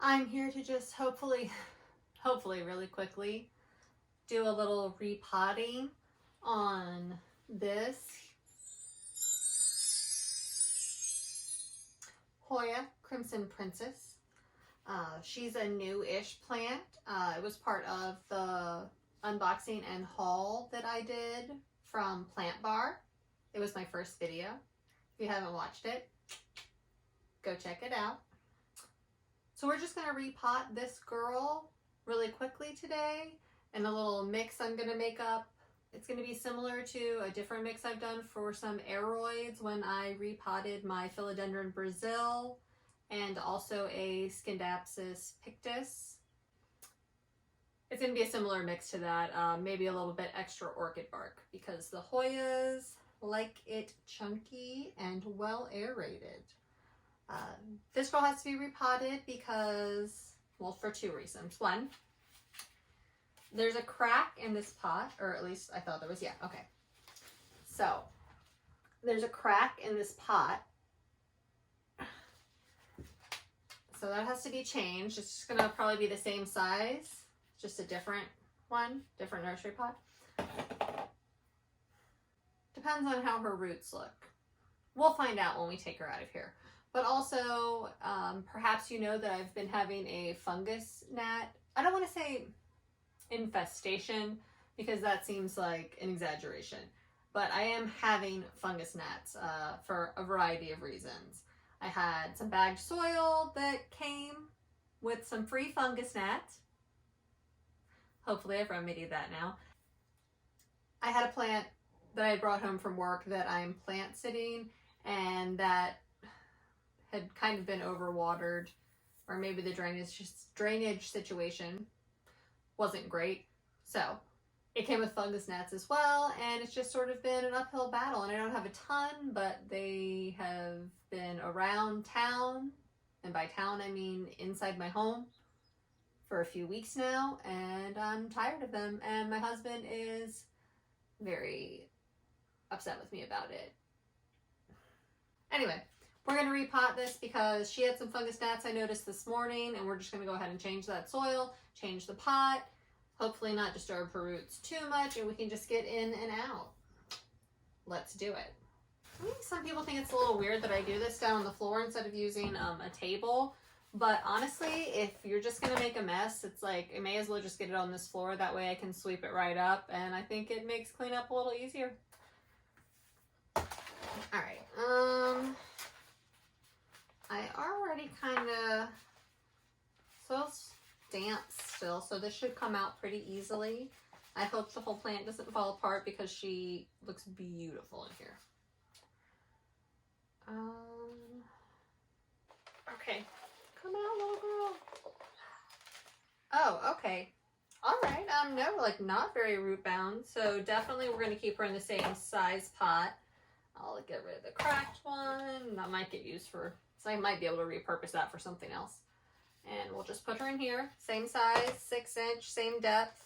I'm here to just hopefully really quickly do a little repotting on this Hoya Crimson Princess. She's a new-ish plant. It was part of the unboxing and haul that I did from Plant Bar. It was my first video. If you haven't watched it, go check it out. So we're just going to repot this girl really quickly today, and a little mix I'm going to make up. It's going to be similar to a different mix I've done for some aeroids when I repotted my Philodendron Brazil and also a Scindapsus pictus. It's going to be a similar mix to that, maybe a little bit extra orchid bark because the Hoyas like it chunky and well aerated. This girl has to be repotted because, well, for two reasons. One, there's a crack in this pot, or at least I thought there was, yeah, okay. So, there's a crack in this pot. So that has to be changed. It's just gonna probably be the same size, just a different one, different nursery pot. Depends on how her roots look. We'll find out when we take her out of here. But also, perhaps you know that I've been having a fungus gnat. I don't want to say infestation because that seems like an exaggeration. But I am having fungus gnats for a variety of reasons. I had some bagged soil that came with some free fungus gnats. Hopefully I've remedied that now. I had a plant that I brought home from work that I'm plant sitting, and that had kind of been overwatered, or maybe the drainage situation wasn't great. So it came with fungus gnats as well, and it's just sort of been an uphill battle. And I don't have a ton, but they have been around town, and by town I mean inside my home, for a few weeks now, and I'm tired of them. And my husband is very upset with me about it. Anyway, we're going to repot this because she had some fungus gnats I noticed this morning, and we're just going to go ahead and change that soil, change the pot, hopefully not disturb her roots too much, and we can just get in and out. Let's do it. I think some people think it's a little weird that I do this down on the floor instead of using a table, but honestly, if you're just going to make a mess, it's like I may as well just get it on this floor. That way I can sweep it right up, and I think it makes cleanup a little easier. Alright, I already kind of, so it's damp still, so this should come out pretty easily. I hope the whole plant doesn't fall apart because she looks beautiful in here. Okay, come out, little girl. Oh, okay. Alright, no, like not very root bound, so definitely we're going to keep her in the same size pot. I'll get rid of the cracked one. That might get used for, so I might be able to repurpose that for something else. And we'll just put her in here. Same size, 6-inch, same depth.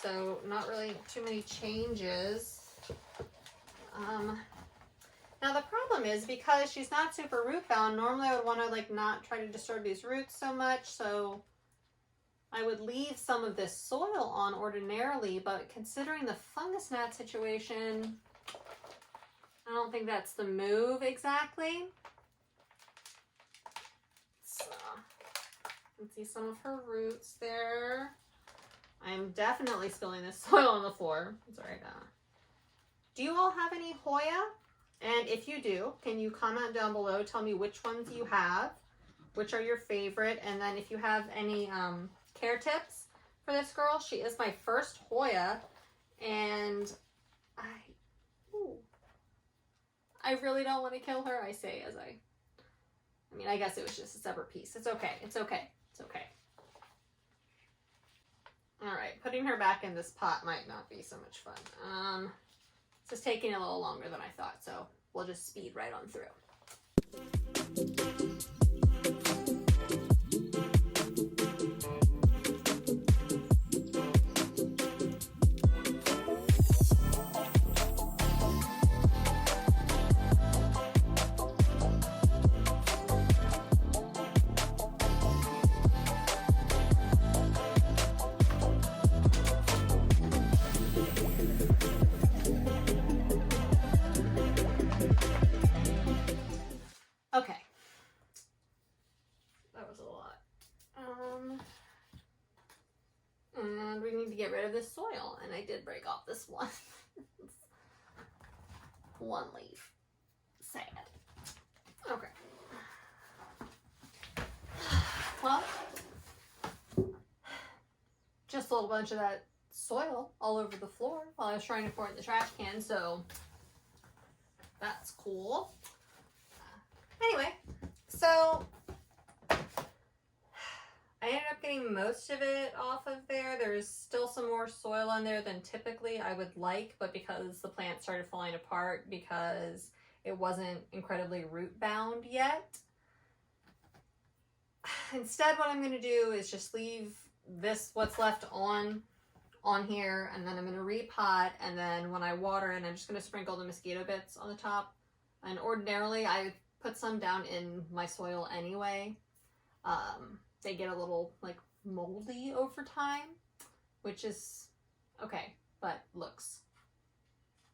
So not really too many changes. Now the problem is because she's not super root bound, normally I would want to like not try to disturb these roots so much. So I would leave some of this soil on ordinarily, but considering the fungus gnat situation, I don't think that's the move exactly. So, you can see some of her roots there. I'm definitely spilling this soil on the floor. It's all right. Do you all have any Hoya? And if you do, can you comment down below, tell me which ones you have, which are your favorite, and then if you have any care tips for this girl. She is my first Hoya, and I really don't want to kill her, I say as I mean, I guess it was just a separate piece. It's okay. It's okay. It's okay. All right, putting her back in this pot might not be so much fun. It's just taking a little longer than I thought, so we'll just speed right on through. I did break off this one. One leaf. Sad. Okay. Well, just a little bunch of that soil all over the floor while I was trying to pour it in the trash can, so that's cool. Anyway, so I ended up getting most of it off of there. There's still some more soil on there than typically I would like, but because the plant started falling apart because it wasn't incredibly root bound yet, instead what I'm going to do is just leave this, what's left on here, and then I'm going to repot, and then when I water it, I'm just going to sprinkle the mosquito bits on the top. And ordinarily I put some down in my soil anyway. They get a little like moldy over time, which is okay, but looks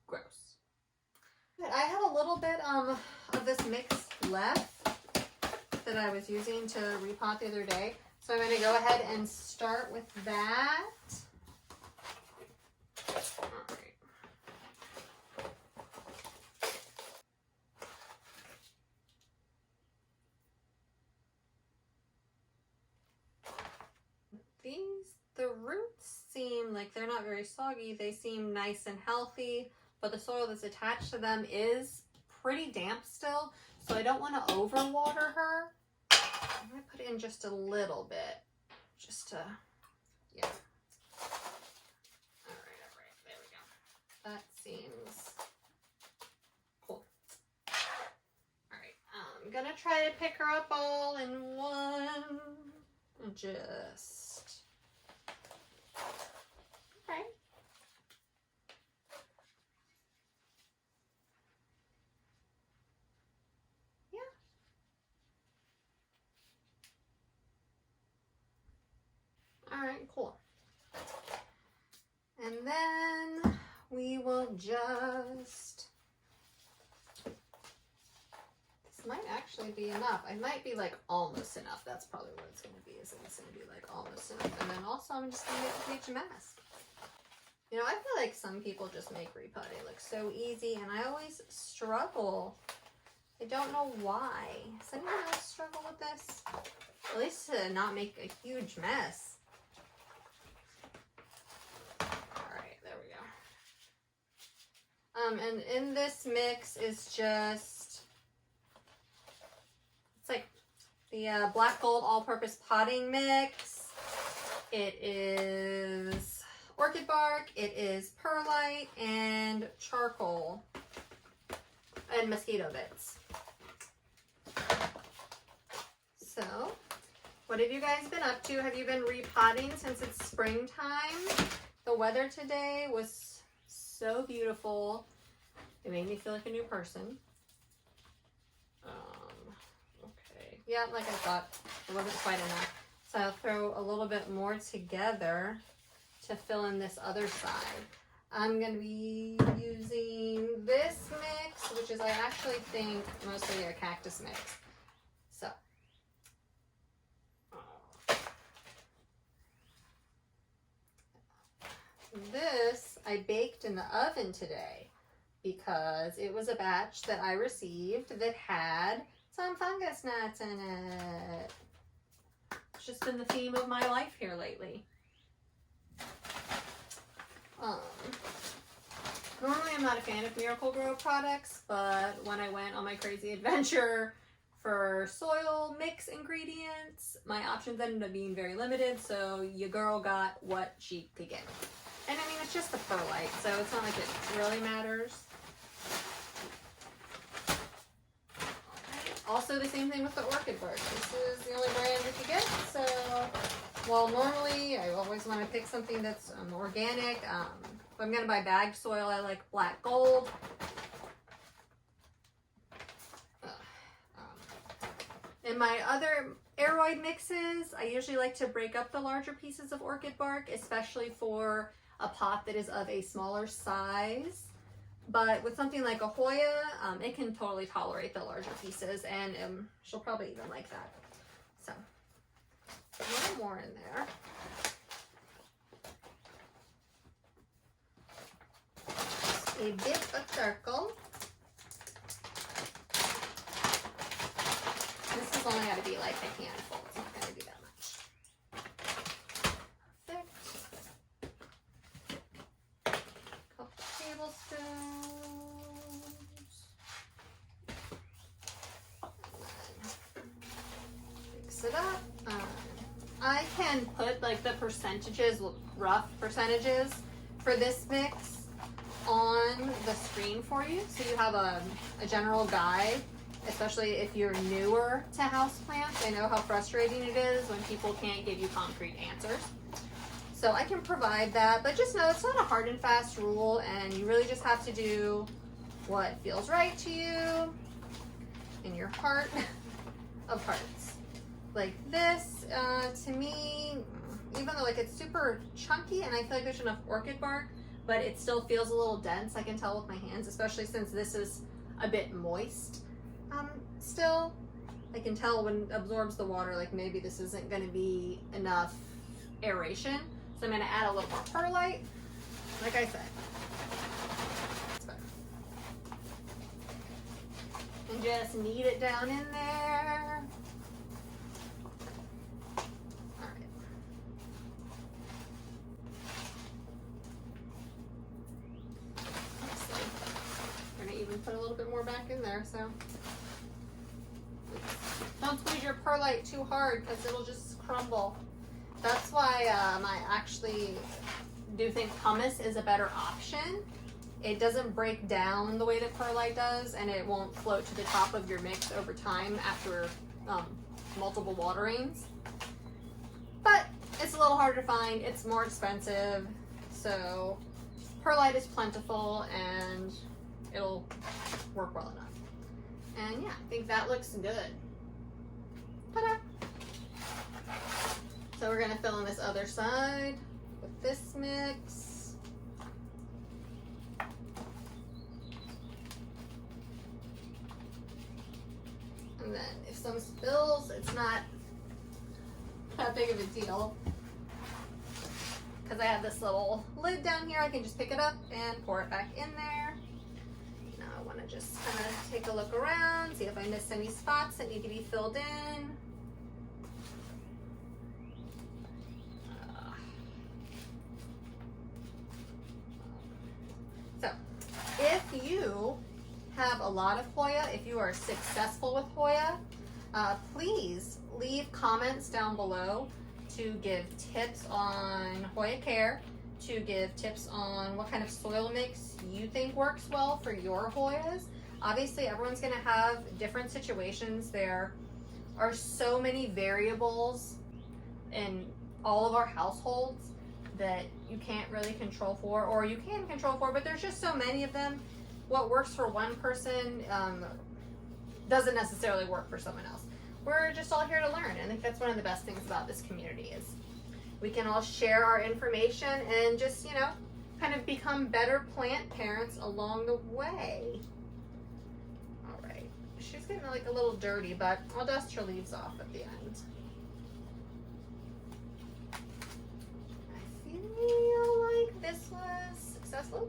gross. But I have a little bit of this mix left that I was using to repot the other day. So I'm going to go ahead and start with that. All right. The roots seem like they're not very soggy. They seem nice and healthy, but the soil that's attached to them is pretty damp still, so I don't want to overwater her. I'm going to put in just a little bit, just to, yeah. All right, there we go. That seems cool. All right, I'm going to try to pick her up all in one, and just... Okay. Yeah. All right, cool. And then we will just, this might actually be enough. I might be like almost enough. That's probably what it's going to be, is it's going to be like almost enough. And then also I'm just going to make a huge mess. You know, I feel like some people just make repotting look so easy, and I always struggle. I don't know why. Does anyone else struggle with this? At least to not make a huge mess. Alright, there we go. And in this mix is just, it's like the Black Gold All-Purpose Potting Mix. It is Orchid Bark, it is Perlite, and Charcoal, and Mosquito Bits. So, what have you guys been up to? Have you been repotting since it's springtime? The weather today was so beautiful. It made me feel like a new person. Okay. Yeah, like I thought, it wasn't quite enough. So I'll throw a little bit more together to fill in this other side. I'm going to be using this mix, which is, I actually think, mostly a cactus mix. So, this I baked in the oven today because it was a batch that I received that had some fungus gnats in it. It's just been the theme of my life here lately. Normally I'm not a fan of Miracle-Gro products, but when I went on my crazy adventure for soil mix ingredients, my options ended up being very limited, so your girl got what she could get. And I mean, it's just the perlite, so it's not like it really matters. Also the same thing with the Orchid Bark. This is the only brand we could get, so well, normally I always want to pick something that's organic. If I'm going to buy bagged soil, I like Black Gold. In my other aeroid mixes, I usually like to break up the larger pieces of Orchid Bark, especially for a pot that is of a smaller size. But with something like a Hoya, it can totally tolerate the larger pieces, and she'll probably even like that. So, a little more in there. a bit of charcoal. This is only going to be like a handful. It's not going to be that much. Perfect. Couple tablespoons. Mix it up. I can put like the percentages, rough percentages for this mix on the screen for you, so you have a general guide, especially if you're newer to houseplants. I know how frustrating it is when people can't give you concrete answers. So I can provide that, but just know it's not a hard and fast rule, and you really just have to do what feels right to you in your heart of hearts. Like this, to me, even though like it's super chunky and I feel like there's enough orchid bark, but it still feels a little dense. I can tell with my hands, especially since this is a bit moist. Still, I can tell when it absorbs the water, like maybe this isn't going to be enough aeration. So I'm going to add a little more perlite. Like I said, it's better. And just knead it down in there. Put a little bit more back in there, so don't squeeze your perlite too hard because it'll just crumble. That's why I actually do think pumice is a better option. It doesn't break down the way that perlite does, and it won't float to the top of your mix over time after multiple waterings. But it's a little harder to find, it's more expensive, so perlite is plentiful and it'll work well enough. And yeah, I think that looks good. Ta-da! So we're gonna fill in this other side with this mix. And then if some spills, it's not that big of a deal. Because I have this little lid down here, I can just pick it up and pour it back in there. I want to just kind of take a look around, see if I missed any spots that need to be filled in. So, if you have a lot of Hoya, if you are successful with Hoya, please leave comments down below to give tips on Hoya care, to give tips on what kind of soil mix you think works well for your Hoyas. Obviously, everyone's gonna have different situations. There are so many variables in all of our households that you can't really control for, or you can control for, but there's just so many of them. What works for one person doesn't necessarily work for someone else. We're just all here to learn. I think that's one of the best things about this community is we can all share our information and just, you know, kind of become better plant parents along the way. All right, she's getting like a little dirty, but I'll dust her leaves off at the end. I feel like this was successful.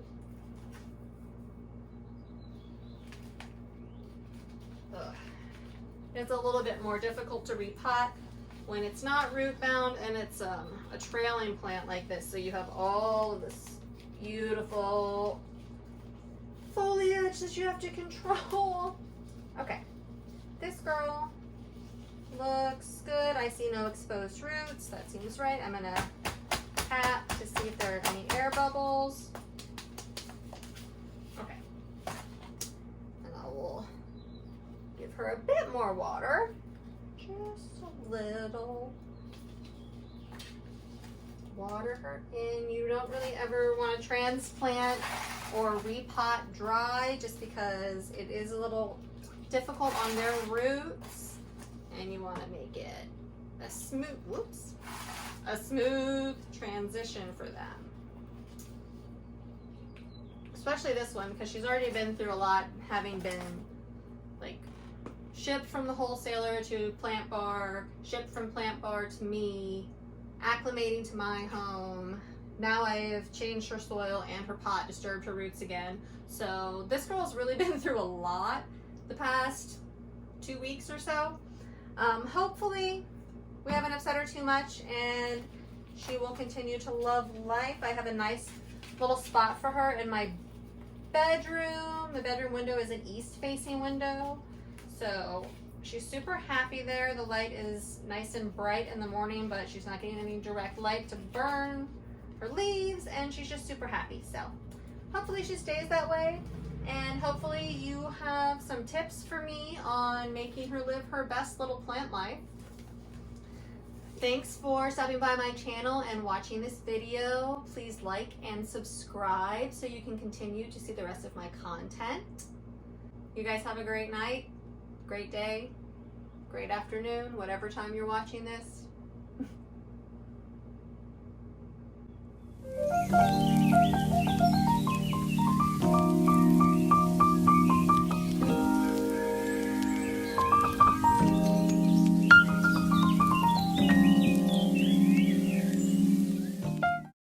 Ugh. It's a little bit more difficult to repot when it's not root bound and it's a trailing plant like this. So you have all of this beautiful foliage that you have to control. Okay, this girl looks good. I see no exposed roots. That seems right. I'm gonna tap to see if there are any air bubbles. Okay, and I will give her a bit more water. Just a little. Water her in. You don't really ever want to transplant or repot dry just because it is a little difficult on their roots, and you want to make it a smooth transition for them. Especially this one, because she's already been through a lot, having been like shipped from the wholesaler to Plant Bar, shipped from Plant Bar to me, acclimating to my home, Now I've changed her soil and her pot, disturbed her roots again. So this girl's really been through a lot the past 2 weeks or so. Hopefully we haven't upset her too much and she will continue to love life. I have a nice little spot for her in my bedroom. The bedroom window is an east facing window. So she's super happy there. The light is nice and bright in the morning, but she's not getting any direct light to burn her leaves, and she's just super happy. So hopefully she stays that way, and hopefully you have some tips for me on making her live her best little plant life. Thanks for stopping by my channel and watching this video. Please like and subscribe so you can continue to see the rest of my content. You guys have a great night, great day, great afternoon, whatever time you're watching this.